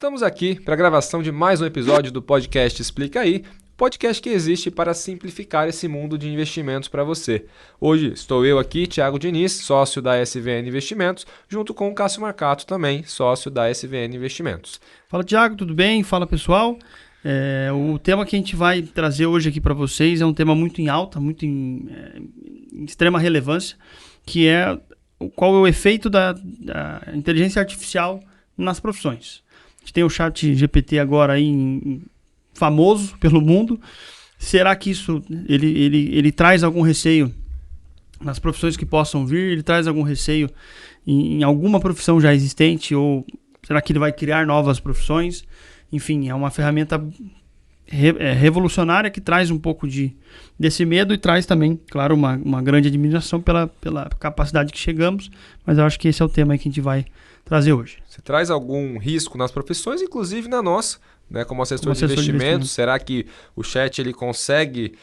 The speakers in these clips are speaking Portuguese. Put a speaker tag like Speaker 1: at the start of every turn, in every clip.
Speaker 1: Estamos aqui para a gravação de mais um episódio do podcast Explica Aí, podcast que existe para simplificar esse mundo de investimentos para você. Hoje estou eu aqui, Thiago Diniz, sócio da SVN Investimentos, junto com o Cássio Marcato, também sócio da SVN Investimentos.
Speaker 2: Fala, Thiago, tudo bem? Fala, pessoal. O tema que a gente vai trazer hoje aqui para vocês é um tema muito em alta, muito em extrema relevância, que é qual é o efeito da inteligência artificial nas profissões. A gente tem o chat GPT agora aí famoso pelo mundo. Será que isso ele traz algum receio nas profissões que possam vir? Ele traz algum receio em alguma profissão já existente? Ou será que ele vai criar novas profissões? Enfim, é uma ferramenta revolucionária que traz um pouco desse medo e traz também, claro, uma grande admiração pela capacidade que chegamos. Mas eu acho que esse é o tema aí que a gente vai trazer hoje.
Speaker 1: Você traz algum risco nas profissões, inclusive na nossa, né, como assessor de investimentos? Será que o chat ele consegue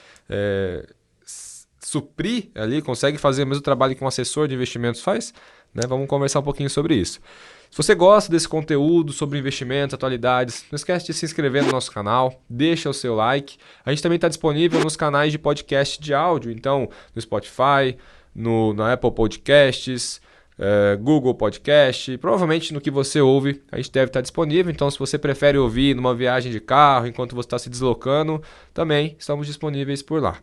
Speaker 1: suprir ali, consegue fazer o mesmo trabalho que um assessor de investimentos faz? Né? Vamos conversar um pouquinho sobre isso. Se você gosta desse conteúdo sobre investimentos, atualidades, não esquece de se inscrever no nosso canal, deixa o seu like. A gente também está disponível nos canais de podcast de áudio, então no Spotify, na Apple Podcasts, Google Podcast, provavelmente no que você ouve a gente deve estar disponível. Então se você prefere ouvir numa viagem de carro enquanto você está se deslocando, também estamos disponíveis por lá.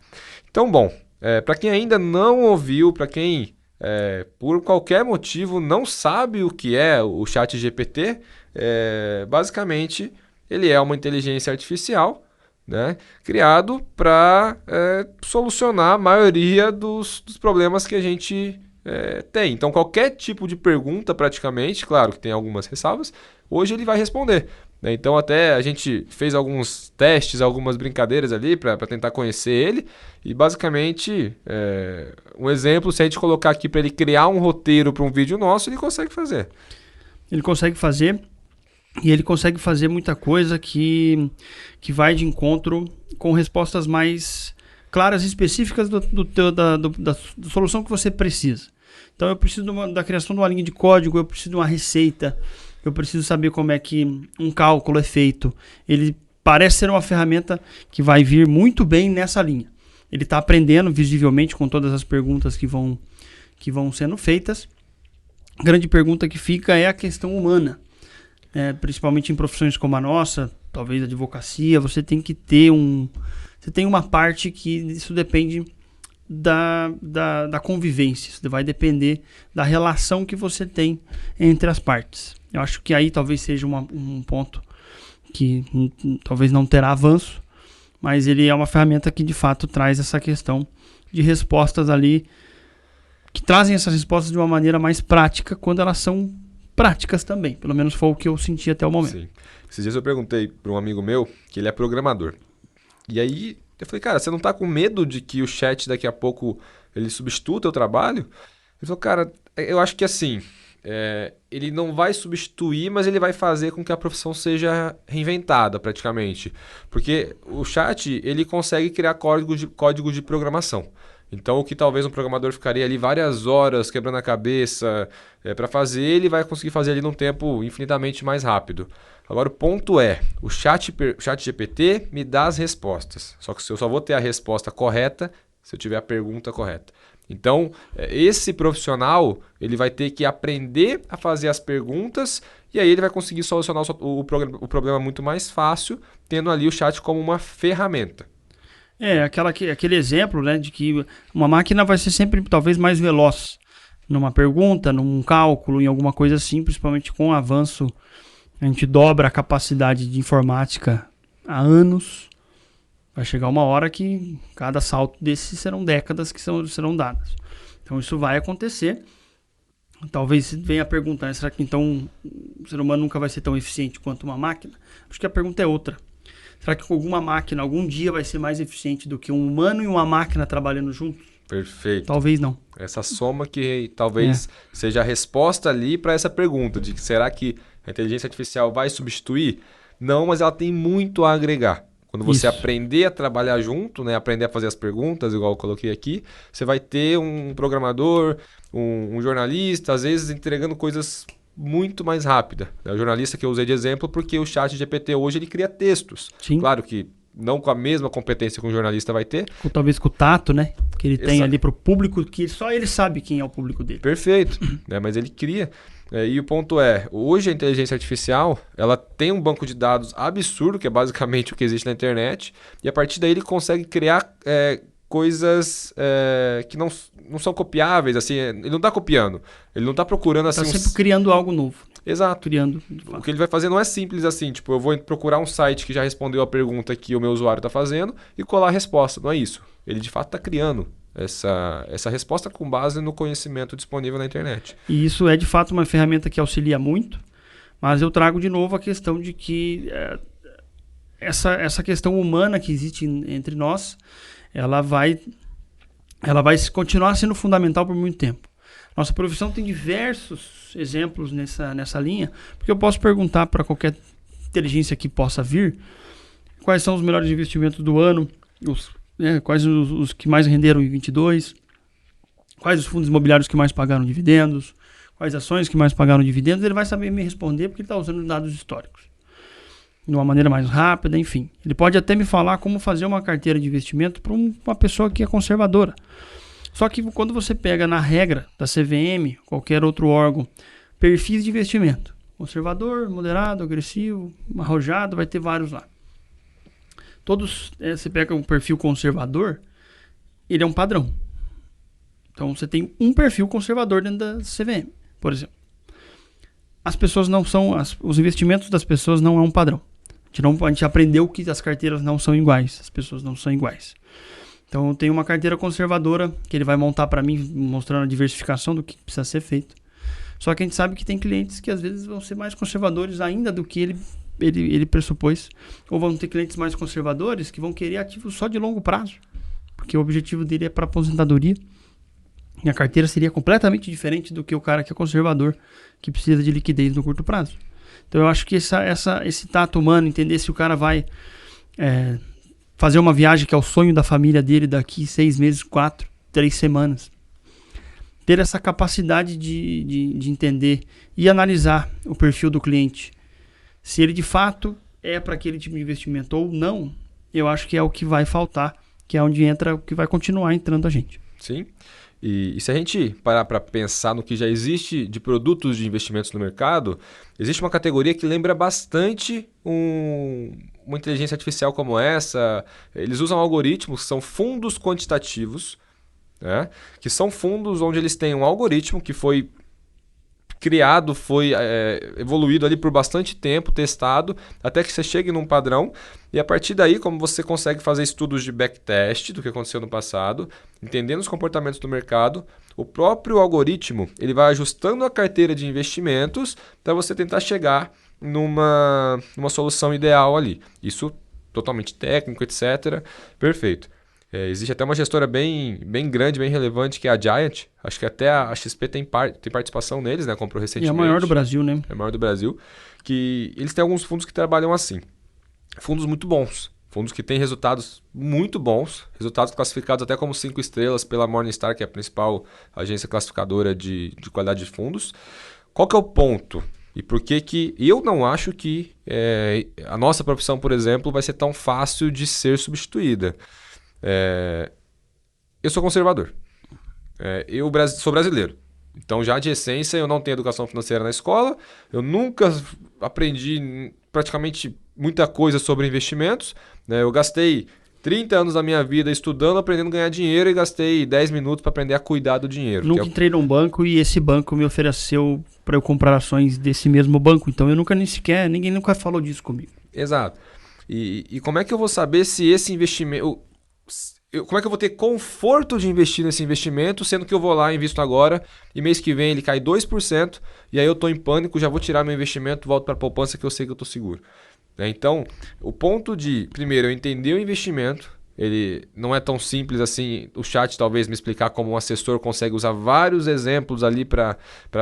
Speaker 1: Então bom, para quem ainda não ouviu, para quem por qualquer motivo não sabe o que é o chat GPT, basicamente ele é uma inteligência artificial, né, criado para solucionar a maioria dos problemas que a gente tem. Então qualquer tipo de pergunta praticamente, claro que tem algumas ressalvas, hoje ele vai responder. Então até a gente fez alguns testes, algumas brincadeiras ali para tentar conhecer ele. E basicamente, um exemplo, se a gente colocar aqui para ele criar um roteiro para um vídeo nosso, ele consegue fazer.
Speaker 2: Ele consegue fazer e ele consegue fazer muita coisa que vai de encontro com respostas mais claras e específicas da solução que você precisa. Então eu preciso da criação de uma linha de código, eu preciso de uma receita, eu preciso saber como é que um cálculo é feito. Ele parece ser uma ferramenta que vai vir muito bem nessa linha. Ele está aprendendo visivelmente com todas as perguntas que vão sendo feitas. A grande pergunta que fica é a questão humana. Principalmente em profissões como a nossa, talvez a advocacia, você tem que ter você tem uma parte que isso depende da convivência. Isso vai depender da relação que você tem entre as partes. Eu acho que aí talvez seja um ponto que talvez não terá avanço, mas ele é uma ferramenta que de fato traz essa questão de respostas ali, que trazem essas respostas de uma maneira mais prática, quando elas são práticas também. Pelo menos foi o que eu senti até o momento. Sim.
Speaker 1: Esses dias eu perguntei para um amigo meu, que ele é programador. E aí eu falei, cara, você não tá com medo de que o chat daqui a pouco ele substitua o teu trabalho? Ele falou, cara, eu acho que assim, ele não vai substituir, mas ele vai fazer com que a profissão seja reinventada praticamente. Porque o chat, ele consegue criar códigos de programação. Então o que talvez um programador ficaria ali várias horas quebrando a cabeça para fazer, ele vai conseguir fazer ali num tempo infinitamente mais rápido. Agora o ponto o chat GPT me dá as respostas. Só que eu só vou ter a resposta correta se eu tiver a pergunta correta. Então esse profissional ele vai ter que aprender a fazer as perguntas e aí ele vai conseguir solucionar o problema muito mais fácil, tendo ali o chat como uma ferramenta.
Speaker 2: Aquele exemplo, né, de que uma máquina vai ser sempre talvez mais veloz numa pergunta, num cálculo, em alguma coisa assim, principalmente com o avanço. A gente dobra a capacidade de informática há anos. Vai chegar uma hora que cada salto desses serão décadas que serão dadas. Então isso vai acontecer. Talvez venha a pergunta, né, será que então o ser humano nunca vai ser tão eficiente quanto uma máquina? Acho que a pergunta é outra. Será que alguma máquina algum dia vai ser mais eficiente do que um humano e uma máquina trabalhando juntos?
Speaker 1: Perfeito.
Speaker 2: Talvez não.
Speaker 1: Essa soma que talvez seja a resposta ali para essa pergunta de que será que a inteligência artificial vai substituir? Não, mas ela tem muito a agregar. Quando você aprender a trabalhar junto, né, aprender a fazer as perguntas, igual eu coloquei aqui, você vai ter um programador, um jornalista, às vezes entregando coisas muito mais rápida. É o jornalista que eu usei de exemplo porque o chat GPT hoje ele cria textos.
Speaker 2: Sim.
Speaker 1: Claro que não com a mesma competência que um jornalista vai ter.
Speaker 2: Talvez com o tato, né? Que ele tem
Speaker 1: Exato.
Speaker 2: ali pro público, que só ele sabe quem é o público dele.
Speaker 1: Perfeito, né? Mas ele cria. E o ponto é, hoje a inteligência artificial, ela tem um banco de dados absurdo, que é basicamente o que existe na internet, e a partir daí ele consegue criar coisas que não são copiáveis, assim, ele não está copiando, ele não está procurando assim...
Speaker 2: Está sempre criando algo novo.
Speaker 1: Exato.
Speaker 2: Criando.
Speaker 1: O que ele vai fazer não é simples assim, tipo, eu vou procurar um site que já respondeu a pergunta que o meu usuário está fazendo e colar a resposta, não é isso. Ele de fato está criando essa resposta com base no conhecimento disponível na internet.
Speaker 2: E isso é de fato uma ferramenta que auxilia muito, mas eu trago de novo a questão de que essa questão humana que existe entre nós, ela vai continuar sendo fundamental por muito tempo. Nossa profissão tem diversos exemplos nessa linha, porque eu posso perguntar para qualquer inteligência que possa vir quais são os melhores investimentos do ano, quais os que mais renderam em 22, quais os fundos imobiliários que mais pagaram dividendos, quais ações que mais pagaram dividendos, ele vai saber me responder porque ele está usando dados históricos. De uma maneira mais rápida, enfim. Ele pode até me falar como fazer uma carteira de investimento para uma pessoa que é conservadora. Só que quando você pega na regra da CVM, qualquer outro órgão, perfis de investimento, conservador, moderado, agressivo, arrojado, vai ter vários lá. Todos, você pega um perfil conservador, ele é um padrão. Então você tem um perfil conservador dentro da CVM, por exemplo. As pessoas não são, os investimentos das pessoas não é um padrão. A gente aprendeu que as carteiras não são iguais, as pessoas não são iguais. Então eu tenho uma carteira conservadora que ele vai montar para mim, mostrando a diversificação do que precisa ser feito. Só que a gente sabe que tem clientes que às vezes vão ser mais conservadores ainda do que ele pressupôs. Ou vão ter clientes mais conservadores que vão querer ativos só de longo prazo, porque o objetivo dele é para aposentadoria. E a carteira seria completamente diferente do que o cara que é conservador, que precisa de liquidez no curto prazo. Então eu acho que esse tato humano, entender se o cara vai fazer uma viagem que é o sonho da família dele daqui 6 meses, 4, 3 semanas. Ter essa capacidade de entender e analisar o perfil do cliente. Se ele de fato é para aquele tipo de investimento ou não, eu acho que é o que vai faltar, que é onde entra o que vai continuar entrando a gente.
Speaker 1: Sim. E se a gente parar para pensar no que já existe de produtos de investimentos no mercado, existe uma categoria que lembra bastante uma inteligência artificial como essa. Eles usam algoritmos que são fundos quantitativos, né? Que são fundos onde eles têm um algoritmo que foi criado, foi evoluído ali por bastante tempo, testado, até que você chegue num padrão. E a partir daí, como você consegue fazer estudos de backtest do que aconteceu no passado, entendendo os comportamentos do mercado, o próprio algoritmo ele vai ajustando a carteira de investimentos para você tentar chegar numa solução ideal ali. Isso totalmente técnico, etc. Perfeito. Existe até uma gestora bem grande, bem relevante, que é a Giant. Acho que até a XP tem participação neles, né? Comprou recentemente.
Speaker 2: E é a maior do Brasil, né?
Speaker 1: É a maior do Brasil. Que eles têm alguns fundos que trabalham assim. Fundos muito bons. Fundos que têm resultados muito bons. Resultados classificados até como 5 estrelas pela Morningstar, que é a principal agência classificadora de qualidade de fundos. Qual que é o ponto? E por que eu não acho que a nossa profissão, por exemplo, vai ser tão fácil de ser substituída? Eu sou conservador. Eu sou brasileiro. Então, já de essência, eu não tenho educação financeira na escola. Eu nunca aprendi praticamente muita coisa sobre investimentos. Eu gastei 30 anos da minha vida estudando, aprendendo a ganhar dinheiro e gastei 10 minutos para aprender a cuidar do dinheiro.
Speaker 2: Nunca entrei num banco e esse banco me ofereceu para eu comprar ações desse mesmo banco. Então, ninguém nunca falou disso comigo.
Speaker 1: Exato. E como é que eu vou saber se esse investimento... Como é que eu vou ter conforto de investir nesse investimento, sendo que eu vou lá, invisto agora, e mês que vem ele cai 2%, e aí eu estou em pânico, já vou tirar meu investimento, volto para a poupança que eu sei que eu estou seguro. Então, o ponto de, primeiro, eu entender o investimento, ele não é tão simples assim, o chat talvez me explicar como um assessor consegue usar vários exemplos ali para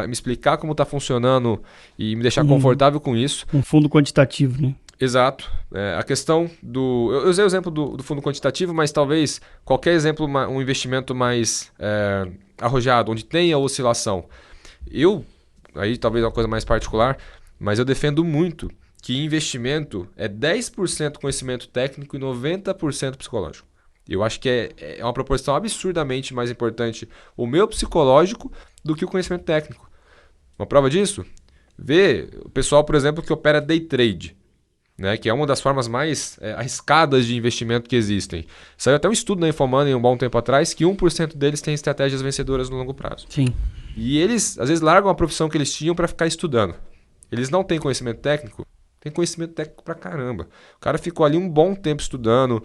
Speaker 1: me explicar como está funcionando e me deixar confortável com isso.
Speaker 2: Um fundo quantitativo, né?
Speaker 1: Exato. A questão do... Eu usei o exemplo do fundo quantitativo, mas talvez qualquer exemplo, um investimento mais arrojado, onde tenha oscilação. Eu aí talvez uma coisa mais particular, mas eu defendo muito que investimento é 10% conhecimento técnico e 90% psicológico. Eu acho que é uma proporção absurdamente mais importante o meu psicológico do que o conhecimento técnico. Uma prova disso? Vê o pessoal, por exemplo, que opera day trade, né, que é uma das formas mais arriscadas de investimento que existem. Saiu até um estudo na Infomoney um bom tempo atrás que 1% deles tem estratégias vencedoras no longo prazo.
Speaker 2: Sim.
Speaker 1: E eles, às vezes, largam a profissão que eles tinham para ficar estudando. Eles não têm conhecimento técnico? Tem conhecimento técnico pra caramba. O cara ficou ali um bom tempo estudando,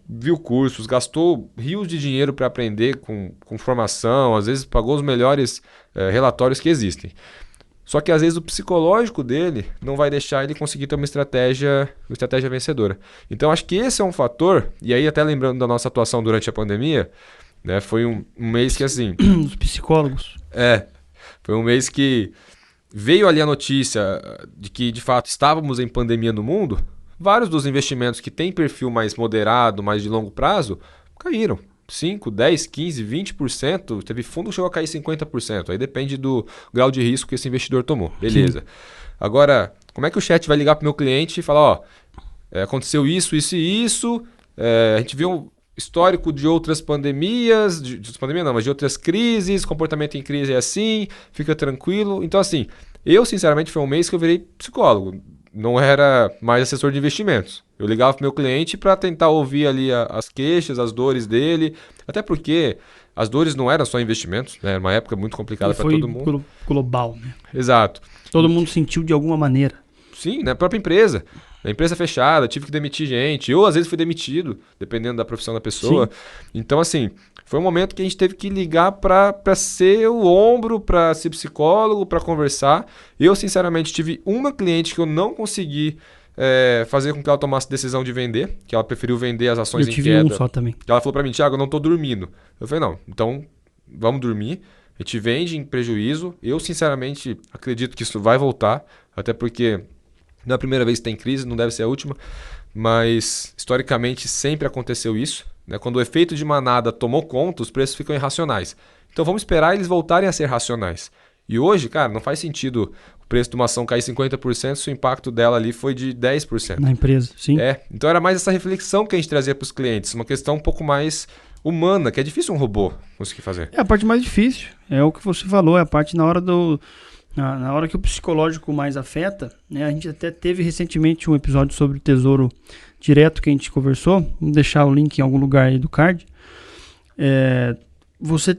Speaker 1: viu cursos, gastou rios de dinheiro para aprender com formação, às vezes pagou os melhores relatórios que existem. Só que às vezes o psicológico dele não vai deixar ele conseguir ter uma estratégia vencedora. Então acho que esse é um fator, e aí até lembrando da nossa atuação durante a pandemia, né, foi um mês que assim...
Speaker 2: Os psicólogos.
Speaker 1: Foi um mês que veio ali a notícia de que de fato estávamos em pandemia no mundo, vários dos investimentos que têm perfil mais moderado, mais de longo prazo, caíram. 5, 10, 15, 20%, teve fundo que chegou a cair 50%, aí depende do grau de risco que esse investidor tomou, beleza. Sim. Agora, como é que o chat vai ligar para o meu cliente e falar, aconteceu isso, isso e isso, a gente viu um histórico de outras pandemias, mas de outras crises, comportamento em crise é assim, fica tranquilo. Então assim, eu sinceramente foi um mês que eu virei psicólogo, não era mais assessor de investimentos. Eu ligava para o meu cliente para tentar ouvir ali as queixas, as dores dele, até porque as dores não eram só investimentos, né? Era uma época muito complicada para todo mundo.
Speaker 2: Foi global, né?
Speaker 1: Exato.
Speaker 2: Todo mundo sentiu de alguma maneira.
Speaker 1: Sim, na própria empresa. A empresa fechada, tive que demitir gente. Eu, às vezes, fui demitido, dependendo da profissão da pessoa. Sim. Então, assim, foi um momento que a gente teve que ligar para ser o ombro, para ser psicólogo, para conversar. Eu, sinceramente, tive uma cliente que eu não consegui fazer com que ela tomasse decisão de vender, que ela preferiu vender as ações em queda.
Speaker 2: Eu tive um só também.
Speaker 1: Ela falou para mim, Thiago, eu não estou dormindo. Eu falei, não, então vamos dormir. A gente vende em prejuízo. Eu, sinceramente, acredito que isso vai voltar, até porque... Não é a primeira vez que tem crise, não deve ser a última, mas historicamente sempre aconteceu isso, né? Quando o efeito de manada tomou conta, os preços ficam irracionais. Então vamos esperar eles voltarem a ser racionais. E hoje, cara, não faz sentido o preço de uma ação cair 50% se o impacto dela ali foi de 10%.
Speaker 2: Na empresa, sim.
Speaker 1: Então era mais essa reflexão que a gente trazia para os clientes, uma questão um pouco mais humana, que é difícil um robô conseguir fazer.
Speaker 2: É a parte mais difícil, é o que você falou, é a parte na hora que o psicológico mais afeta, né? A gente até teve recentemente um episódio sobre o Tesouro Direto que a gente conversou. Vou deixar o link em algum lugar aí do card. Você,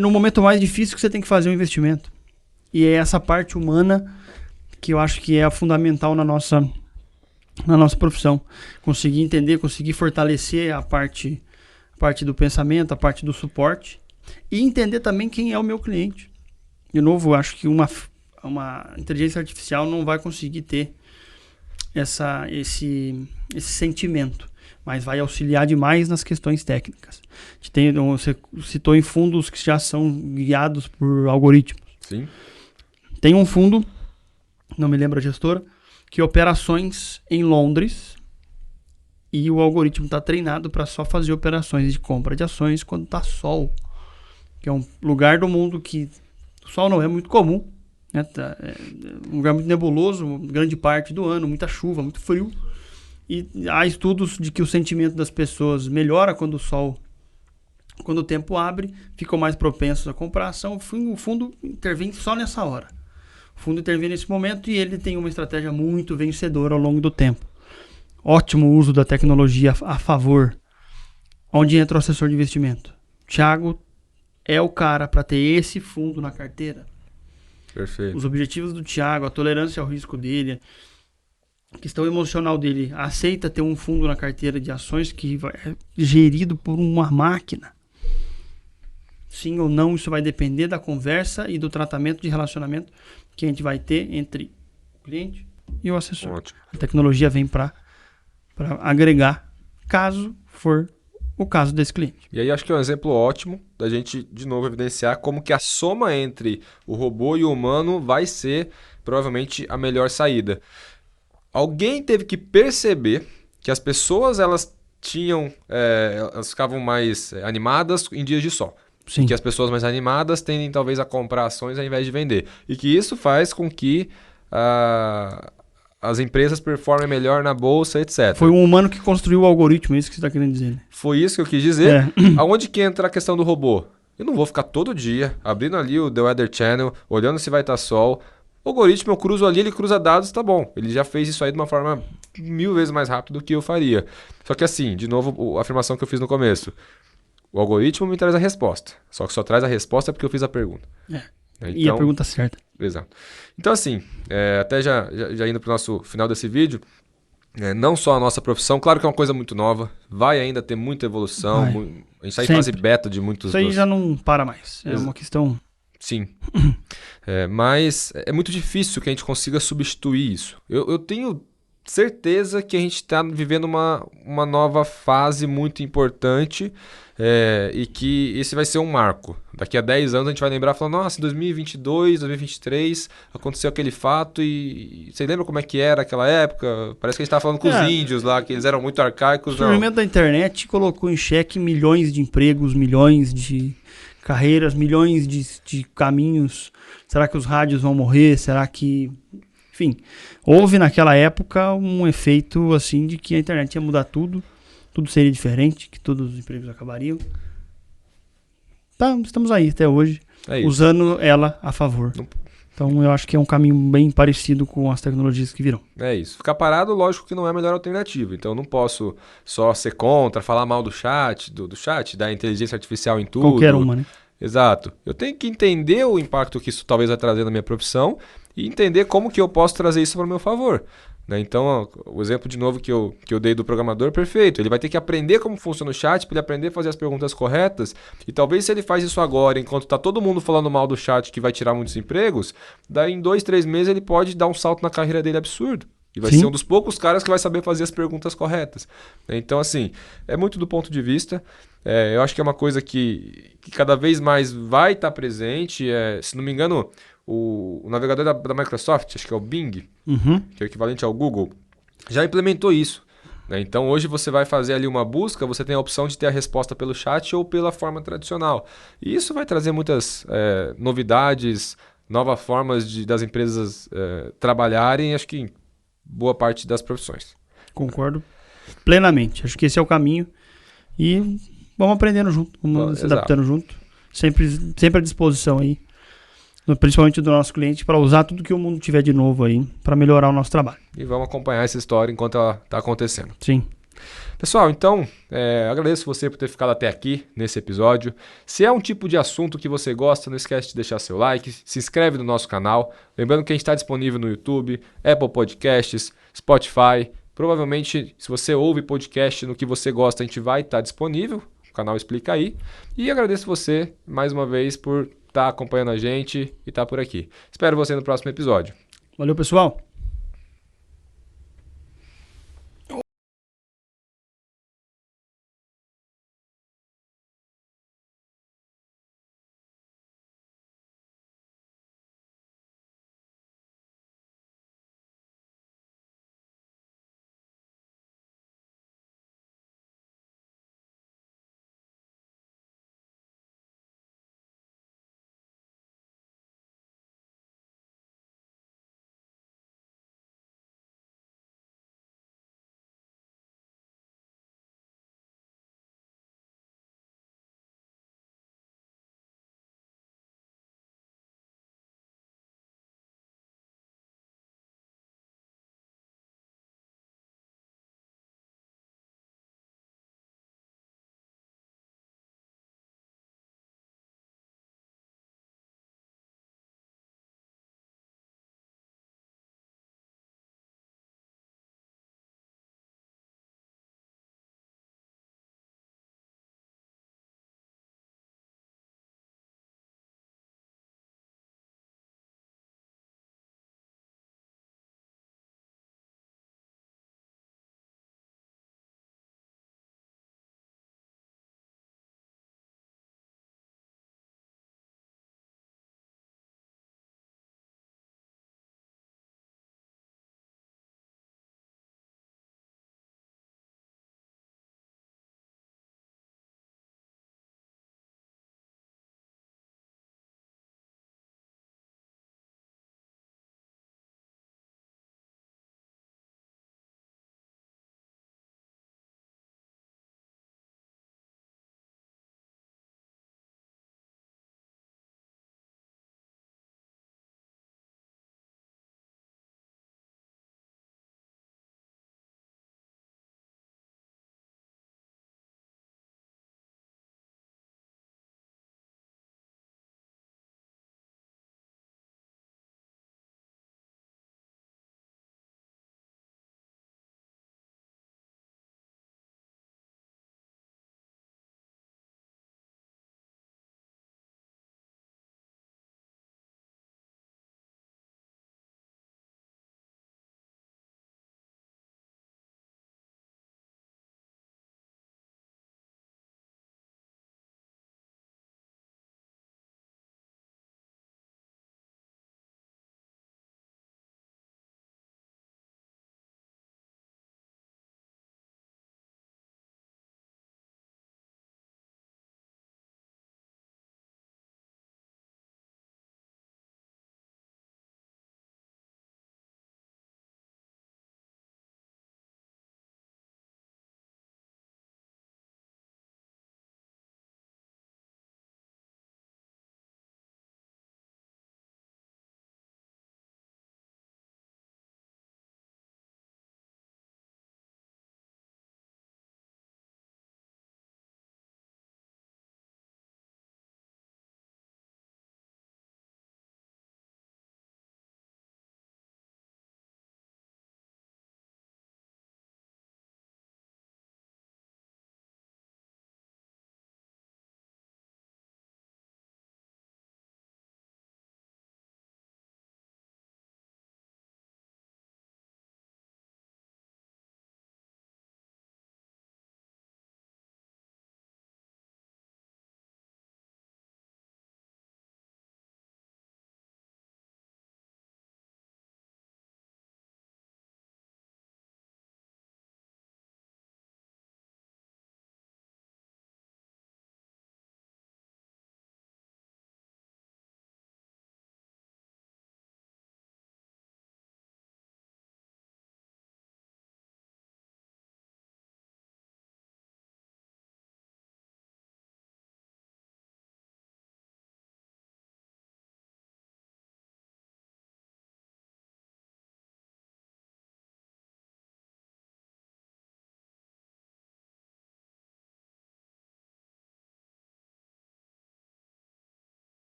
Speaker 2: no momento mais difícil que você tem que fazer um investimento. E é essa parte humana que eu acho que é a fundamental na nossa profissão. Conseguir entender, conseguir fortalecer a parte do pensamento, a parte do suporte. E entender também quem é o meu cliente. De novo, eu acho que uma inteligência artificial não vai conseguir ter esse sentimento, mas vai auxiliar demais nas questões técnicas. Você citou em fundos que já são guiados por algoritmos.
Speaker 1: Sim.
Speaker 2: Tem um fundo, não me lembro a gestora, que opera ações em Londres e o algoritmo está treinado para só fazer operações de compra de ações quando está sol, que é um lugar do mundo que o sol não é muito comum, né? É um lugar muito nebuloso, grande parte do ano, muita chuva, muito frio. E há estudos de que o sentimento das pessoas melhora quando o tempo abre, ficam mais propensos a comprar ação. O fundo intervém só nessa hora. O fundo intervém nesse momento e ele tem uma estratégia muito vencedora ao longo do tempo. Ótimo uso da tecnologia a favor. Onde entra o assessor de investimento? Thiago é o cara para ter esse fundo na carteira.
Speaker 1: Perfeito.
Speaker 2: Os objetivos do Thiago, a tolerância ao risco dele, a questão emocional dele, aceita ter um fundo na carteira de ações que é gerido por uma máquina. Sim ou não, isso vai depender da conversa e do tratamento de relacionamento que a gente vai ter entre o cliente e o assessor.
Speaker 1: Ótimo.
Speaker 2: A tecnologia vem para agregar, caso for o caso desse cliente.
Speaker 1: E aí acho que é um exemplo ótimo da gente, de novo, evidenciar como que a soma entre o robô e o humano vai ser, provavelmente, a melhor saída. Alguém teve que perceber que as pessoas, elas ficavam mais animadas em dias de sol.
Speaker 2: Sim.
Speaker 1: Que as pessoas mais animadas tendem talvez a comprar ações ao invés de vender. E que isso faz com que as empresas performem melhor na bolsa, etc.
Speaker 2: Foi um humano que construiu o algoritmo, é isso que você está querendo dizer. Né?
Speaker 1: Foi isso que eu quis dizer. Aonde que entra a questão do robô? Eu não vou ficar todo dia abrindo ali o The Weather Channel, olhando se vai estar sol. O algoritmo eu cruzo ali, ele cruza dados, tá bom. Ele já fez isso aí de uma forma 1000 vezes mais rápido do que eu faria. Só que assim, de novo, a afirmação que eu fiz no começo. O algoritmo me traz a resposta. Só que só traz a resposta porque eu fiz a pergunta. Então,
Speaker 2: e a pergunta certa.
Speaker 1: Exato. Então assim, até já indo para o nosso final desse vídeo, não só a nossa profissão, claro que é uma coisa muito nova, vai ainda ter muita evolução, a gente está em fase beta de muitos...
Speaker 2: Isso aí já não para mais, é uma questão...
Speaker 1: Sim, mas é muito difícil que a gente consiga substituir isso. Eu tenho certeza que a gente está vivendo uma nova fase muito importante e que esse vai ser um marco. Daqui a 10 anos a gente vai lembrar falando, nossa, em 2022, 2023 aconteceu aquele fato e você lembra como é que era aquela época? Parece que a gente estava falando com os índios lá, que eles eram muito arcaicos.
Speaker 2: O surgimento da internet colocou em xeque milhões de empregos, milhões de carreiras, milhões de caminhos. Será que os rádios vão morrer? Será que... Enfim, houve naquela época um efeito assim de que a internet ia mudar tudo seria diferente, que todos os empregos acabariam. Estamos aí até hoje, usando ela a favor. Então eu acho que é um caminho bem parecido com as tecnologias que virão.
Speaker 1: É isso. Ficar parado, lógico que não é a melhor alternativa. Então eu não posso só ser contra, falar mal do chat, da inteligência artificial em tudo.
Speaker 2: Qualquer uma, né?
Speaker 1: Exato. Eu tenho que entender o impacto que isso talvez vai trazer na minha profissão e entender como que eu posso trazer isso para o meu favor. Então, o exemplo de novo que eu dei do programador, perfeito. Ele vai ter que aprender como funciona o chat para ele aprender a fazer as perguntas corretas. E talvez se ele faz isso agora, enquanto está todo mundo falando mal do chat que vai tirar muitos empregos, daí em 2, 3 meses ele pode dar um salto na carreira dele absurdo. E vai ser um dos poucos caras que vai saber fazer as perguntas corretas. Então, assim, é muito do ponto de vista. Eu acho que é uma coisa que cada vez mais vai estar presente. Se não me engano, o navegador da Microsoft, acho que é o Bing, que é o equivalente ao Google, já implementou isso. Então, hoje você vai fazer ali uma busca, você tem a opção de ter a resposta pelo chat ou pela forma tradicional. E isso vai trazer muitas novidades, novas formas das empresas trabalharem, acho que em boa parte das profissões.
Speaker 2: Concordo plenamente. Acho que esse é o caminho. E vamos aprendendo junto, vamos se adaptando junto. Sempre à disposição aí, principalmente do nosso cliente, para usar tudo que o mundo tiver de novo aí, para melhorar o nosso trabalho.
Speaker 1: E vamos acompanhar essa história enquanto ela está acontecendo.
Speaker 2: Sim.
Speaker 1: Pessoal, então, agradeço você por ter ficado até aqui nesse episódio. Se é um tipo de assunto que você gosta, não esquece de deixar seu like, se inscreve no nosso canal. Lembrando que a gente está disponível no YouTube, Apple Podcasts, Spotify. Provavelmente, se você ouve podcast no que você gosta, a gente vai estar disponível. O canal explica aí. E agradeço você, mais uma vez, por estar acompanhando a gente e estar por aqui. Espero você no próximo episódio.
Speaker 2: Valeu, pessoal!